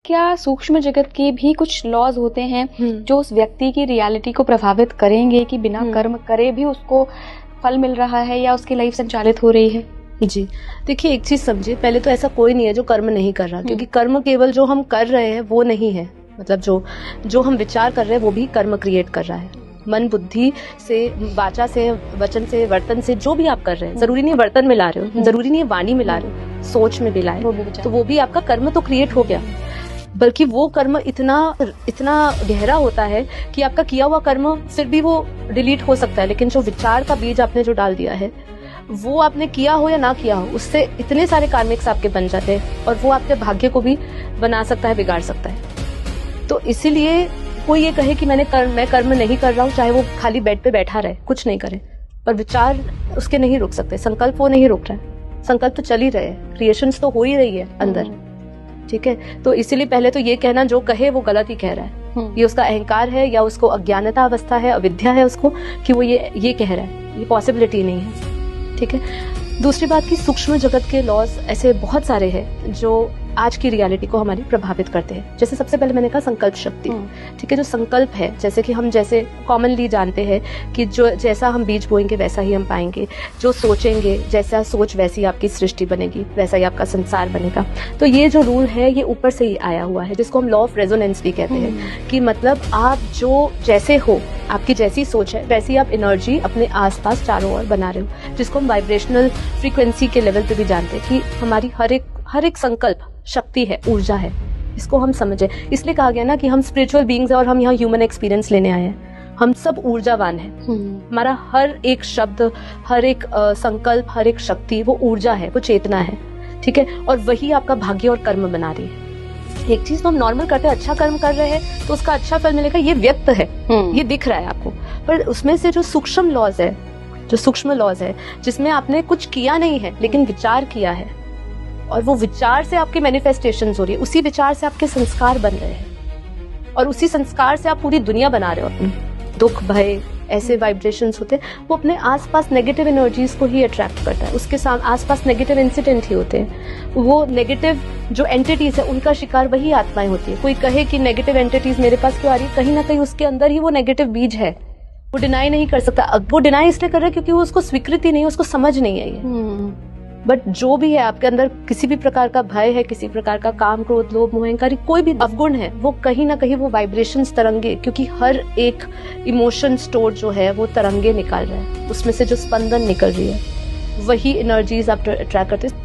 क्या सूक्ष्म जगत के भी कुछ लॉज होते हैं जो उस व्यक्ति की रियलिटी को प्रभावित करेंगे कि बिना कर्म करे भी उसको फल मिल रहा है या उसकी लाइफ संचालित हो रही है? जी देखिए, एक चीज समझिए, पहले तो ऐसा कोई नहीं है जो कर्म नहीं कर रहा, क्योंकि कर्म केवल जो हम कर रहे हैं वो नहीं है। मतलब जो हम विचार कर रहे हैं वो भी कर्म क्रिएट कर रहा है। मन बुद्धि से, वाचा से, वचन से, वर्तन से, जो भी आप कर रहे हैं, जरूरी नहीं वर्तन में ला रहे हो, जरूरी नहीं वाणी में ला रहे हो, सोच में भी लाए तो वो भी आपका कर्म तो क्रिएट हो गया। बल्कि वो कर्म इतना गहरा होता है कि आपका किया हुआ कर्म फिर भी वो डिलीट हो सकता है, लेकिन जो विचार का बीज आपने जो डाल दिया है, वो आपने किया हो या ना किया हो, उससे इतने सारे कार्मिक्स आपके बन जाते हैं और वो आपके भाग्य को भी बना सकता है, बिगाड़ सकता है। तो इसीलिए कोई ये कहे कि मैं कर्म नहीं कर रहा हूँ, चाहे वो खाली बेड पे बैठा रहे, कुछ नहीं करे, पर विचार उसके नहीं रुक सकते, संकल्प वो नहीं रुक रहा है, संकल्प तो चल ही रहे हैं, क्रिएशंस तो हो ही रही है अंदर। ठीक है, तो इसीलिए पहले तो ये कहना जो कहे वो गलत ही कह रहा है। ये उसका अहंकार है या उसको अज्ञानता अवस्था है, अविद्या है उसको, कि वो ये कह रहा है, ये पॉसिबिलिटी नहीं है। ठीक है, दूसरी बात की सूक्ष्म जगत के लॉज ऐसे बहुत सारे हैं जो आज की रियलिटी को हमारी प्रभावित करते हैं। जैसे सबसे पहले मैंने कहा संकल्प शक्ति। ठीक है, जो संकल्प है, जैसे कि हम जैसे कॉमनली जानते हैं कि जो जैसा हम बीज बोएंगे वैसा ही हम पाएंगे, जो सोचेंगे, जैसा सोच वैसी आपकी सृष्टि बनेगी, वैसा ही आपका संसार बनेगा। तो ये जो रूल है ये ऊपर से ही आया हुआ है, जिसको हम लॉ ऑफ रेजोनेंस भी कहते हैं, कि मतलब आप जो जैसे हो, आपकी जैसी सोच है वैसी आप एनर्जी अपने आसपास चारों ओर बना रहे हो, जिसको हम वाइब्रेशनल फ्रीक्वेंसी के लेवल पे भी जानते हैं कि हमारी हर एक संकल्प शक्ति है, ऊर्जा है। इसको हम समझे, इसलिए कहा गया ना कि हम स्पिरिचुअल बीइंग्स हैं और हम यहाँ ह्यूमन एक्सपीरियंस लेने आए हैं। हम सब ऊर्जावान हैं। हमारा हर एक शब्द, हर एक संकल्प, हर एक शक्ति वो ऊर्जा है, वो चेतना है। ठीक है, और वही आपका भाग्य और कर्म बना रही है। एक चीज तो हम नॉर्मल करते हैं, अच्छा कर्म कर रहे हैं तो उसका अच्छा फल मिलेगा, ये व्यक्त है, ये दिख रहा है आपको, पर उसमें से जो सूक्ष्म लॉज है, जो सूक्ष्म लॉज है, जिसमें आपने कुछ किया नहीं है लेकिन विचार किया है, और वो विचार से आपकी मैनिफेस्टेशंस हो रही है, उसी विचार से आपके संस्कार बन रहे हैं, और उसी संस्कार से आप पूरी दुनिया बना रहे हो। अपनी दुख, भय, ऐसे वाइब्रेशंस होते हैं, वो अपने आसपास नेगेटिव एनर्जीज को ही अट्रैक्ट करता है, उसके आसपास नेगेटिव इंसिडेंट ही होते हैं। वो नेगेटिव जो एंटिटीज है उनका शिकार वही आत्माएं होती है। कोई कहे कि नेगेटिव एंटिटीज मेरे पास क्यों आ रही है, कहीं ना कहीं उसके अंदर ही वो नेगेटिव बीज है, वो डिनाई नहीं कर सकता। अब वो डिनाई इसलिए कर रहा है क्योंकि वो उसको स्वीकृति नहीं है, उसको समझ नहीं है ये। बट जो भी है आपके अंदर, किसी भी प्रकार का भय है, किसी प्रकार का काम, क्रोध, लोभ, मोह, अहंकार, कोई भी अवगुण है, वो कहीं ना कहीं वो वाइब्रेशंस, तरंगे, क्योंकि हर एक इमोशन स्टोर जो है वो तरंगे निकाल रहा है, उसमें से जो स्पंदन निकल रही है वही एनर्जीज आप अट्रैक्ट करते हैं।